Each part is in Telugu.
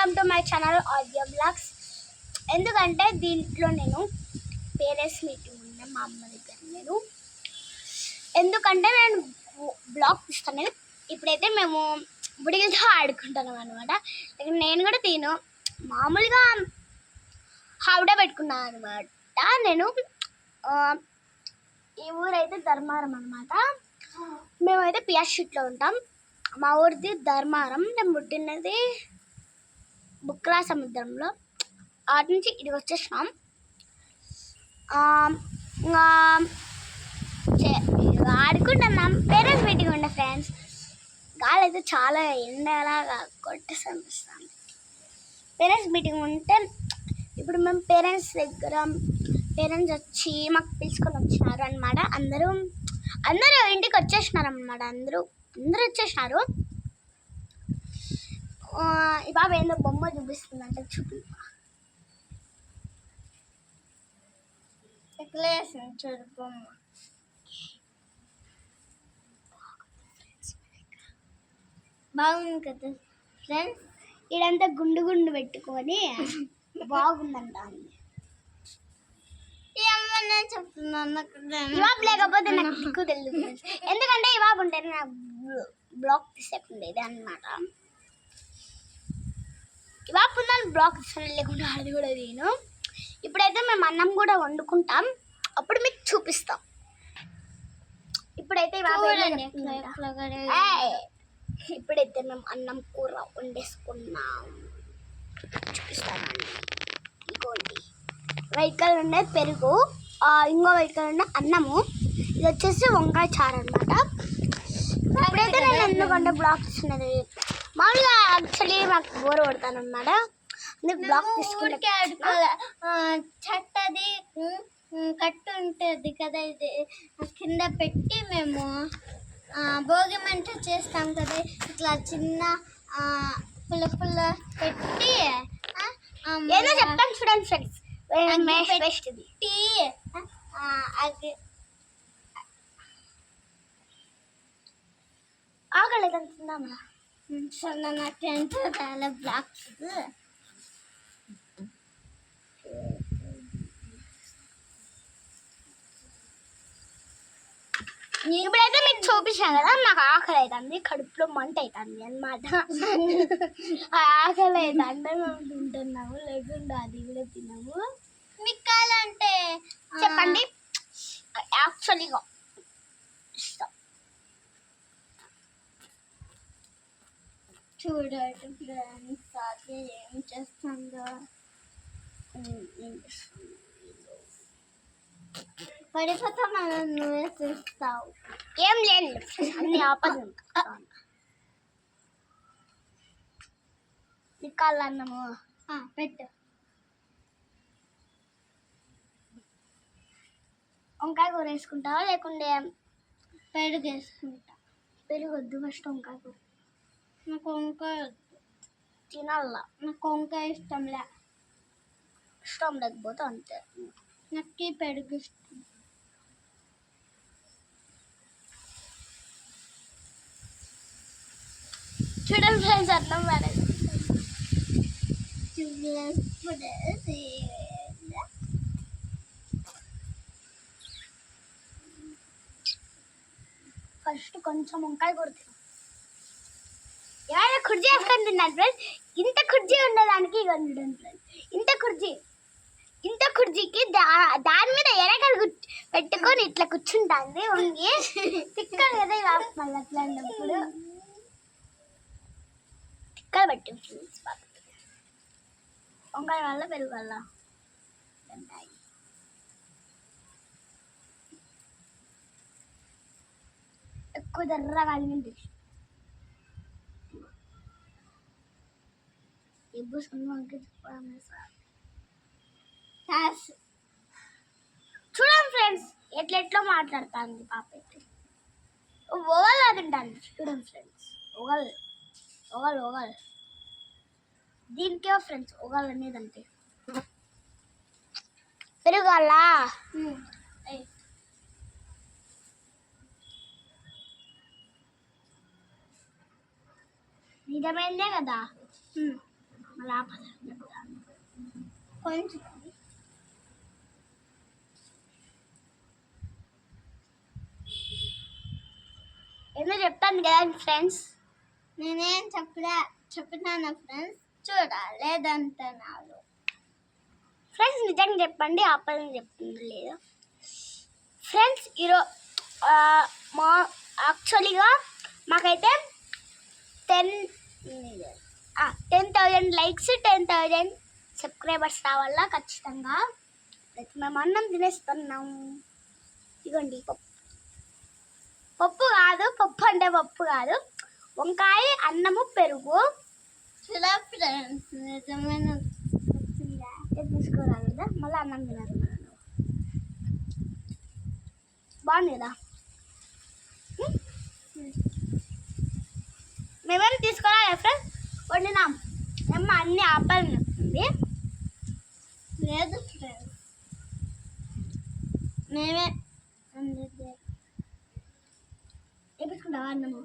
Welcome to my channel audio blogs. ఎందుకంటే దీంట్లో నేను పేరెంట్స్ మీటింగ్ ఉన్న మా అమ్మ దగ్గర ఎందుకంటే నేను బ్లాగ్ తీస్తాను. ఇప్పుడైతే మేము బుడిగిలతో ఆడుకుంటున్నాం అనమాట. నేను కూడా మామూలుగా హావిడే పెట్టుకున్నాను అనమాట. నేను ఈ ఊరైతే ధర్మారం అనమాట. మేమైతే పిఆర్ షీట్లో ఉంటాం. మా ఊరిది ధర్మారం. నేను పుట్టినది బుక్రా సముద్రంలో. అటు నుంచి ఇక్కడికి వచ్చేసినాం. ఆడుకుంటున్నాం. పేరెంట్స్ మీటింగ్ ఉండే ఫ్రెండ్స్. గాలి అయితే చాలా ఎండలాగా కొట్టేసి అనిపిస్తుంది. పేరెంట్స్ మీటింగ్ ఉంటే ఇప్పుడు మేము పేరెంట్స్ వచ్చి మాకు పిలుచుకొని వచ్చినారు అనమాట. అందరూ ఇంటికి వచ్చేసినారు అనమాట. అందరూ వచ్చేసినారు. ఈ బాబు ఏందో బొమ్మ చూపిస్తుందంటే చూపి చూడు బొమ్మ. బాగుంది కదా ఫ్రెండ్స్. ఇదంతా గుండు పెట్టుకొని బాగుందంట. చెప్తున్నాను ఇవాబు లేకపోతే నాకు దిక్కు తెలియదు. ఎందుకంటే ఇవాబు ఉంటే నాకు బ్లాక్ తీసేకుండేది అనమాట. ఇవాబు ఉందని బ్లాక్ తీసాను, లేకుండా అది కూడా నేను. ఇప్పుడైతే మేము అన్నం కూడా వండుకుంటాం, అప్పుడు మీకు చూపిస్తాం. ఇప్పుడైతే మేము అన్నం కూర వండేసుకున్నాం, చూపిస్తామండి. ఇగోండి వైట్ కలర్ ఉండే పెరుగు, ఇంకో వైట్ కలర్ ఉండే అన్నము. ఇది వచ్చేసి వంకాయ చారు అనమాట. ఇప్పుడైతే నేను ఎందుకంటే బ్లాక్ తీసుకున్నది మామూలుగా యాక్చువల్లీ మాకు బోర్ కొడతాను అనమాట. అందుకే బ్లాక్ తీసుకుంటే చెట్టది కట్టు ఉంటుంది కదా, ఇది కింద పెట్టి మేము భోగి మంట చేస్తాం కదా. ఇట్లా చిన్న పుల్ల పెట్టి ఏదో చెప్తాను చూడండి ఫ్రెండ్స్. అది ఆగలేదంటున్నామా నాకు చాలా బ్లాక్స్. ఇప్పుడైతే మీకు చూపించాను కదా, నాకు ఆకలి అవుతుంది, కడుపులో మంట అవుతుంది అనమాట. ఆకలి అవుతుంటే మేము తింటున్నాము, లేకుండా అది కూడా తిన్నాము. మీకు కావాలంటే చెప్పండి. యాక్చువల్గా ఇష్టం చూడండి ఫ్రెండ్స్, అది ఏం చేస్తుందో. పడిపోతా మనం నువ్వే చూస్తావు. ఏం లేదు, అన్ని ఆపదు. నిక్కాలన్నము పెట్టు. వంకాయ కూర వేసుకుంటావా లేకుంటే పెరుగు వేసుకుంటా? పెరుగు వద్దు, ఫస్ట్ వంకాయ కూర. నాకు వంకాయ తినాల. నాకు వంకాయ ఇష్టం లేకపోతే అంతే. నాకు పెరుగు ఇష్టం. చూడండి ఫ్రెండ్స్, అన్నం పడేది. ఫస్ట్ కొంచెం వంకాయ కూర ఏమైనా కుర్జీ వేసుకొని తిన్నాను ఫ్రెండ్స్. ఇంత కుర్జీ ఉండేదానికి చూడండి ఫ్రెండ్స్, ఇంత కుర్జీకి దాని మీద ఎరగలు పెట్టుకొని ఇట్లా కూర్చుంటుంది వంగి. తిక్కలు కదా ఇలా మళ్ళీ అట్లా అన్నప్పుడు తిక్కలు పెట్టింది ఫ్రెండ్స్. వంకాయ వల్ల పెరుగు వల్ల ఎక్కువ దర్రా కలిగింది. చూడండి ఫ్రెండ్స్, ఎట్లా మాట్లాడుతుంది పాప. ఓగల్ అది ఉంటాను. చూడండి ఫ్రెండ్స్, ఓగల్ దీనికే ఫ్రెండ్స్ ఓగల్ అనేది అంటే పెరుగాల. నిజమైందే కదా. అలా చెప్తాను కొంచెం ఏదో చెప్తాను కదా ఫ్రెండ్స్. నేనేం చెప్తున్నాను ఫ్రెండ్స్, చూడలేదంటున్నారు. ఫ్రెండ్స్ నిజంగా చెప్పండి, ఆపదని చెప్తుంది లేదా ఫ్రెండ్స్. మా యాక్చువల్గా మాకైతే 10,000 లైక్స్ 10,000 సబ్స్క్రైబర్స్ రావాలా ఖచ్చితంగా. మేము అన్నం తినేస్తున్నాం. ఇదిగోండి పప్పు కాదు, పప్పు కాదు, వంకాయ అన్నము పెరుగు. చూడ ఫ్రెండ్స్, నిజమైన తీసుకోరాదు కదా, మళ్ళీ అన్నం తినేస్తున్నాను. బాగుంది కదా. మేమేం తీసుకోవాలి ఫ్రెండ్స్, వండినాం. ఏమో అన్ని ఆపాలని చెప్తుంది. లేదు ఫ్రెండ్స్, మేమే అందరికీ వేపించుకుంటావా అన్నము?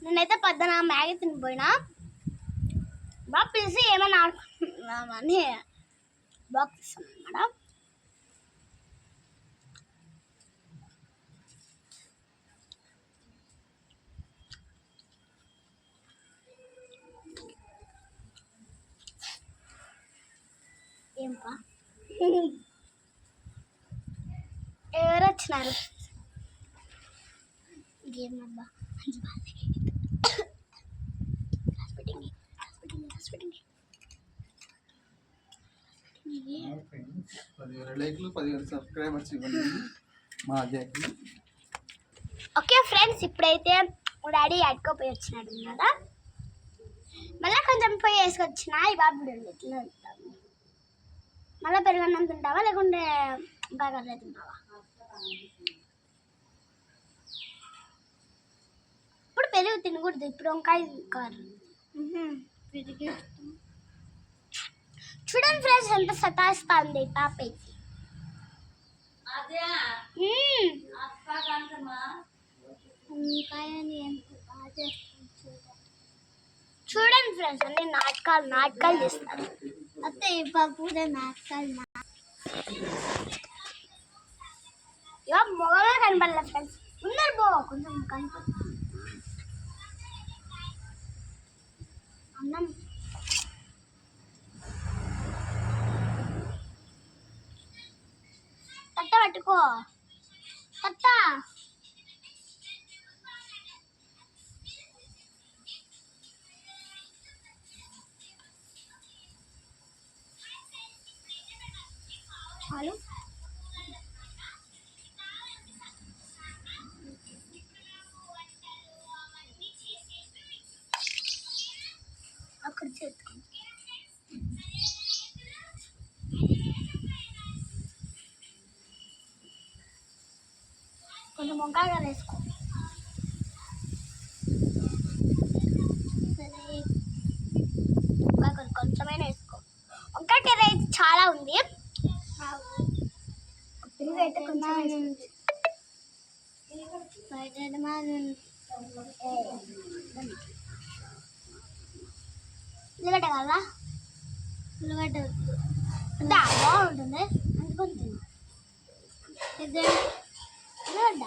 నేనైతే పొద్దున మ్యాగీ తినిపోయినా. బాగా పిలిచి ఏమైనా ఆడుకుంటున్నామని బాక్స్ ఇస్తాను అన్నమాట. ఏంపా ఎవరు వచ్చినారు? గేమ్ అబ్బా ఫ్రెండ్స్ 10,000 లైక్లు 10,000 సబ్స్క్రైబర్స్ ఇవ్వండి మా అజయ్కి. ఓకే ఫ్రెండ్స్, ఇప్పుడైతే మా డాడీ అడుకోపోయి వచ్చినాడు కదా, మళ్ళీ కొంచెం పోయి వేసుకొచ్చిన. ఈ బాబు ఎట్లా తింటాము? మళ్ళీ పెరుగన్నం తింటావా లేకుంటే బాగా తింటావా? ఇప్పుడు పెరుగు తినకూడదు, ఇప్పుడు వంకాయ కారు. పెరిగి చూడండి ఫ్రెండ్స్ ఎంత సతాయిస్తుంది పాప అయితే. వంకాయని ఎంత బాగా చేస్తాను చూడండి ఫ్రెండ్స్, అన్ని నాటకాలు చేస్తారు. అత్తే ఈ పాప కూడా నాటకాలు ఇవా మొగమే కనపడలే ఫ్రెండ్స్. ఉన్నారు బో కొంచెం కనపడుతుంది అన్నం. తట్ట పట్టుకో, తట్ట. చాలు. అక్కడ చేతుకో. కొంచెం వంకాయ వేసుకో. కొంచెమైనా వేసుకో. వంకాయ కర్రీ అయితే చాలా ఉంది. పెరుగు అయితే కొంచెం ఉల్లిగడ్డ కాదా? ఉల్లిగడ్డ బాగుంటుంది అనుకుంటున్నా. ఇదే ఉల్లిగడ్డ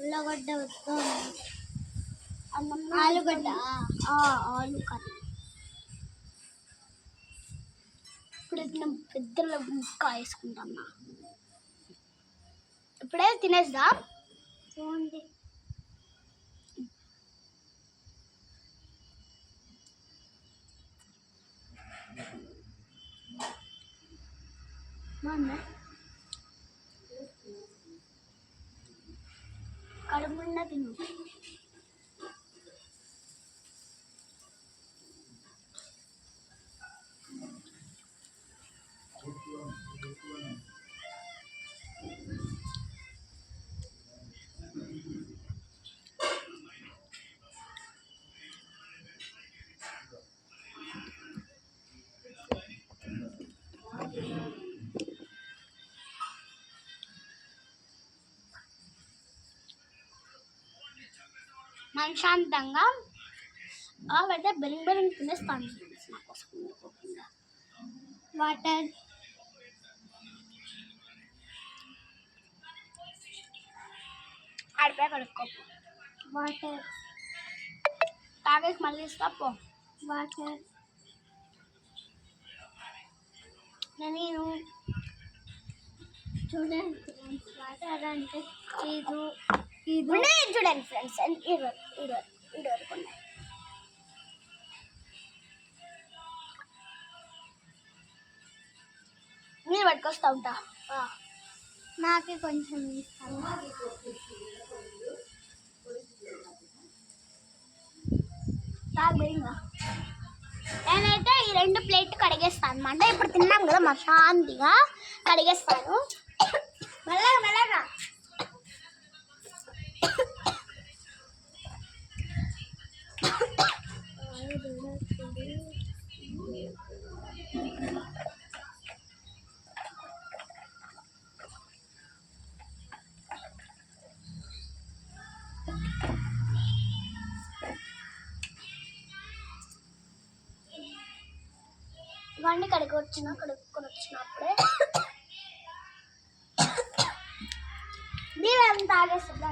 ఉల్లగడ్డ వద్దు, అన్నం ఆలుగడ్డ. ఆలు కర్రీ. ఇప్పుడు నేను పెద్ద ముక్క వేసుకుంటున్నా. ఇప్పుడే తినేద్దా. చూడండి బాగుందా? కడుపు నిండా తిను. మనశాంతంగా అయితే బెరింగ్ బెరింగ్ తినేస్తాను నా కోసం వాటర్ ఆడిపోయి కడుక్కో వాటర్ తాగేసి మళ్ళీ ఇస్తా పో వాటర్ నేను చూడండి ఫ్రెండ్స్ వాటర్ అంటే ఇది చూడండి ఫ్రెండ్స్ ఇది వరకు ఉన్నాయి మీరు పట్టుకొస్తా ఉంటా నాకే కొంచెం ఇస్తాను తాగబడిందా నేనైతే ఈ 2 ప్లేట్లు కడిగేస్తాను అనమాట ఇప్పుడు తిన్నాం కదా మా శాంతిగా కడిగేస్తాను మెల్లగా మెల్లగా ఇవన్నీ కడుక్కొని వచ్చినప్పుడే నీళ్ళని తాగేస్తుంది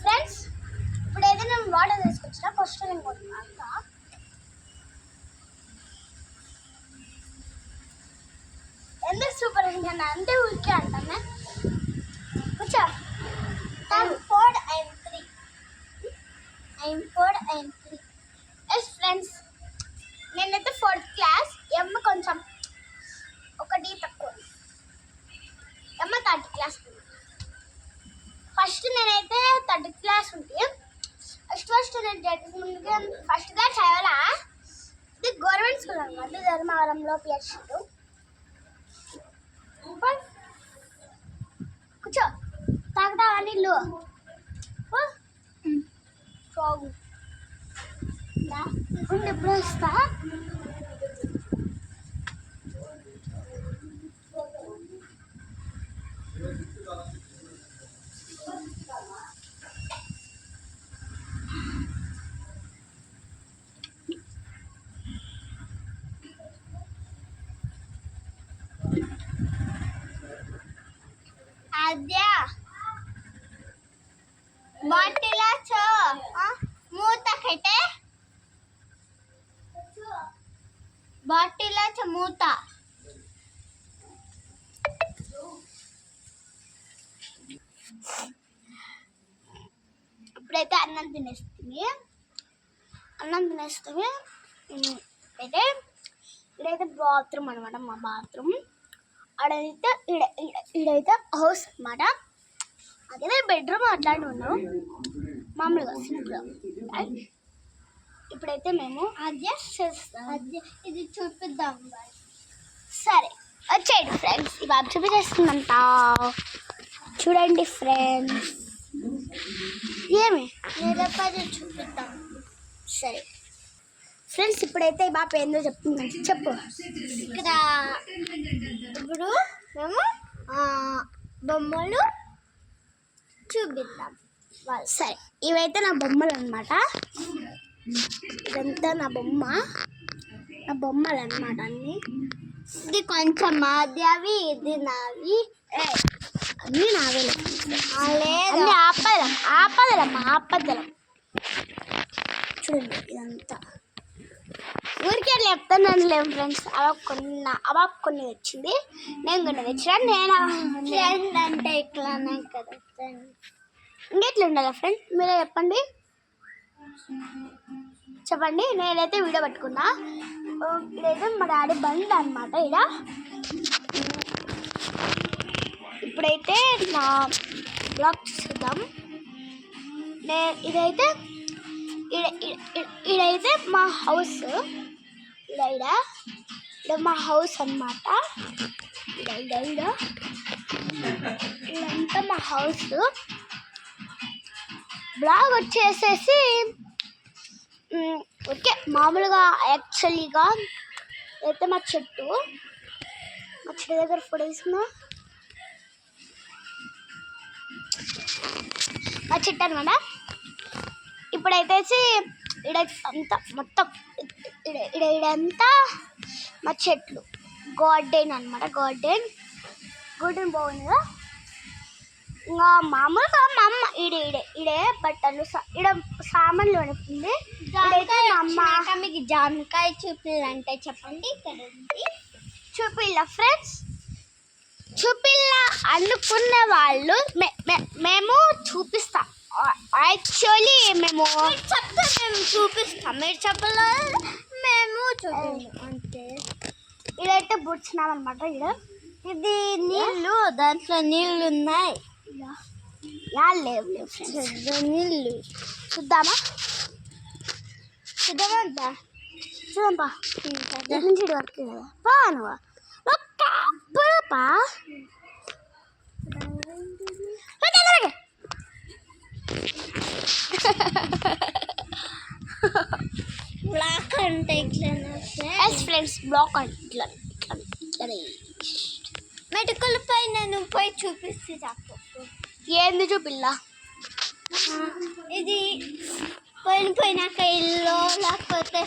ఫ్రెండ్స్ ఇప్పుడు ఏదైనా వాటర్ తీసుకొచ్చినా ఫస్ట్ నేను కొట్టినాక ఎందుకు సూపర్ అంటున్నా అంటే ఊరికే అంటానే కూర్చో I'm 4 I'm 3 ఎస్ ఫ్రెండ్స్ నేనైతే 4th క్లాస్ ఎమ్మ కొంచెం ఒకటి తక్కువ ఎమ్మ 3rd క్లాస్ ఫస్ట్ నేనైతే 3rd క్లాస్ ఉంటే ఫస్ట్ నేను ముందుగా ఫస్ట్గా చదవాలా ఇది గవర్నమెంట్ స్కూల్ అనమాట ధర్మవరంలో పిహెచ్లు కూర్చో తాగుతావా నీళ్ళు చాగు ఎప్పుడు వస్తా అద్యా బాటిలాచో మూత కట్టే బాటిలాచో మూత ఇప్పుడైతే అన్నం తినేస్తుంది అయితే ఇక్కడైతే బాత్రూమ్ అనమాట మా బాత్రూమ్ ఆడైతే ఈడైతే హౌస్ అనమాట అదే బెడ్రూమ్ అట్లాంటి ఉన్నాం మామూలుగా సింపుల్గా ఇప్పుడైతే మేము అడ్జస్ట్ చేస్తాం ఇది చూపిద్దాం సరే వచ్చేయండి ఫ్రెండ్స్ ఈ బాబు చూపించేస్తుందంట చూడండి ఫ్రెండ్స్ ఏమి నిలబడి చూపిద్దాం సరే ఫ్రెండ్స్ ఇప్పుడైతే ఈ బాబు ఏందో చెప్తుందంటే చెప్పు ఇక్కడ ఇప్పుడు మేము బొమ్మలు చూపిద్దాం సరే ఇవైతే నా బొమ్మలు అనమాట ఇదంతా నా బొమ్మలు అనమాట అన్నీ ఇది కొంచెం మాది అవి ఇది నావి అన్నీ నావే లేదు అన్నీ ఆపదలం చూడండి ఇదంతా ఊరికే చెప్తాను లేవు ఫ్రెండ్స్. అలా కొన్ని వచ్చింది, నేను కొన్ని తెచ్చాను. ఫ్రెండ్ అంటే ఇట్లానే కదా ఫ్రెండ్. ఇంకెట్లా ఉండాలి ఫ్రెండ్ మీరే చెప్పండి. నేనైతే వీడియో పట్టుకున్నా. ఇదైతే మా డాడీ బండి అనమాట. ఇప్పుడైతే నా బ్లాగ్ చూద్దాం. ఇదైతే ఇదైతే మా హౌస్. ఇడ మా హౌస్ అనమాట. ఇదంతా మా హౌస్. బ్లాగ్ వచ్చేసేసి ఓకే మామూలుగా యాక్చువల్లీగా అయితే మా చెట్టు దగ్గర ఫోటో తీసుకున్నా. మా చెట్టు అనమాట. ఇప్పుడైతే ఇడంతా మొత్తం ఇడంతా మా చెట్లు గార్డెన్ అనమాట. గార్డెన్ బాగుంది కదా. ఇంకా మామూలుగా మా అమ్మ ఇడే బట్టలు ఇడ సామాన్లు వణుకుంది. ఇదైతే మా అమ్మ. మీకు జామకాయ చూపిల్లంటే చెప్పండి. ఇక్కడ చూపిల్ల ఫ్రెండ్స్, చూపిల్ల అనుకున్న వాళ్ళు మేము చూపిస్తాం. యాక్చువల్లీ మేము చూపిస్తాం, మీరు చెప్పలేదు మేము చూపిస్తాం అంతే. ఇదైతే బుడ్చినాం అనమాట. ఇది నీళ్ళు, దాంట్లో నీళ్ళు ఉన్నాయి. లేవు ఫ్రెండ్స్, నీళ్ళు చూద్దామా? చూద్దామంతా చూద్దాంపా. నుంచి వరకు కదా పా నువ్వు పా బ్లాక్ అంటే ఇట్లా ఫ్రెండ్స్. బ్లాక్ ఇట్లా మెటుకుల పైన నువ్వు పోయి చూపిస్తే చెప్పు. ఏంది చూపిల్లా? ఇది పోయినాక ఇల్లు లేకపోతే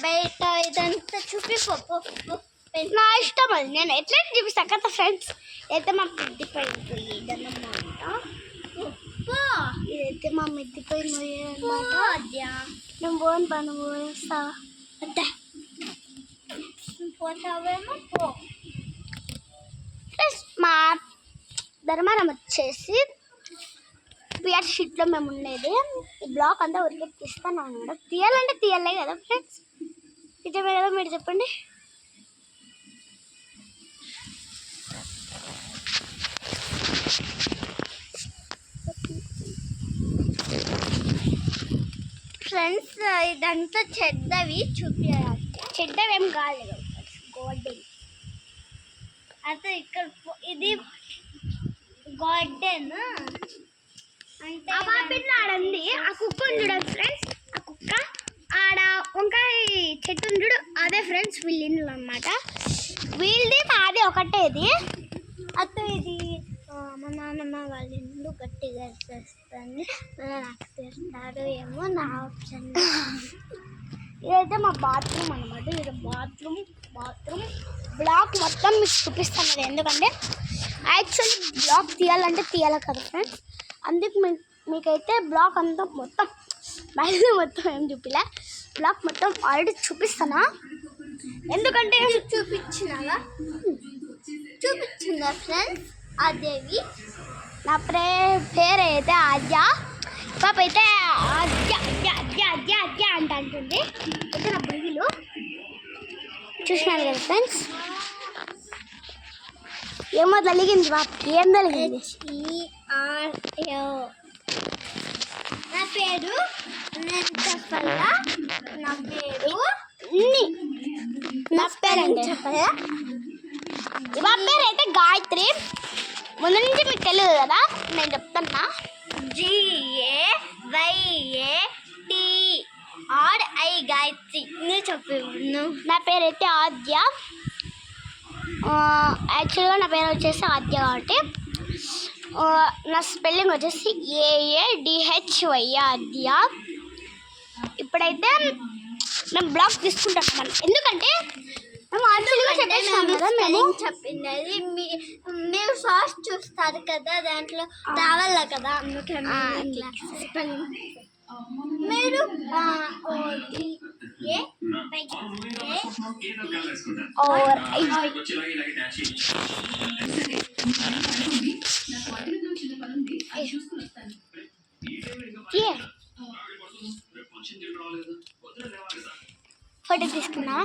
బయట ఇదంతా చూపిపో. నా ఇష్టం అది, నేను ఎట్లయితే చూపిస్తాను కదా ఫ్రెండ్స్. అయితే మా మిద్ది పైన పోయేదన్నమాట. ఇదైతే మా మిద్ది పైన పోయేదన్నమాట. నేను పోను పని పోయేస్తా. అంతే పోతావేమో పో. ప్లస్ మా ధర్మారం వచ్చేసి పిఆర్ షీట్లో మేము ఉండేది. ఈ బ్లాక్ అంతా ఊరికే తీస్తాను అనమాట. తీయాలంటే తీయాలే కదా ఫ్రెండ్స్, నిజమే కదా మీరు చెప్పండి. ఫ్రెండ్స్ ఇదంతా చెడ్డవి చూపించాలి. చెడ్డవేం కాలేదు గార్డెన్. అయితే ఇక్కడ ఇది గార్డెన్ అంటే ఆడండి. ఆ కుక్క చూడండి ఫ్రెండ్స్. ఆ కుక్క ఆడ వంకాయ చెట్టు చూడు, అదే ఫ్రెండ్స్ వీళ్ళ ఇల్లు అనమాట. వీళ్ళది మాది ఒకటేది. అతో ఇది మా నాన్నమ్మ వాళ్ళ ఇల్లు గట్టిగా చేస్తుంది. నాకు చేస్తారు ఏమో నా ఆప్షన్. ఇదైతే మా బాత్రూమ్ అనమాట. ఇది బాత్రూమ్ బ్లాక్ మొత్తం మీకు చూపిస్తాను. ఎందుకంటే యాక్చువల్లీ బ్లాక్ తీయాలంటే తీయాలి కదా ఫ్రెండ్స్. అందుకు మీకైతే బ్లాక్ అంతా మొత్తం బయట మొత్తం ఏం చూపిలే. బ్లాక్ మొత్తం ఆల్రెడీ చూపిస్తానా, ఎందుకంటే చూపించినా ఫ్రెండ్స్. అదేవి నా పేరు అయితే ఆద్య. పాప అయితే ఆద్య అంటుంది. అయితే నా బుర్గిలు చూసినారు కదా ఫ్రెండ్స్. ఏమో తలిగింది పాపకి. ఏం తలిగింది? నా పేరు నేను చెప్పాలా? నా పేరు చెప్పాలా? మా పేరు అయితే గాయత్రి. ముందు నుంచి మీకు తెలియదు కదా, నేను చెప్తున్నా. GAYATRI గాయత్రి. నువ్వు చెప్పు. నా పేరు అయితే ఆద్య. యాక్చువల్గా నా పేరు వచ్చేసి ఆద్య కాబట్టి నా స్పెల్లింగ్ వచ్చేసి AADHY ఆద్య. ఇప్పుడైతే మేము బ్లాగ్ తీసుకుంటాం మనం. ఎందుకంటే మేము యాక్చువల్గా చెప్పేసాం కదా మేము స్పెల్లింగ్ చెప్పింది అది మీరు సాస్ చూస్తారు కదా దాంట్లో రావాల కదా అందుకే మేము ఇట్లా స్పెల్లింగ్ మీరు और ये फोटो తీసుకున్నా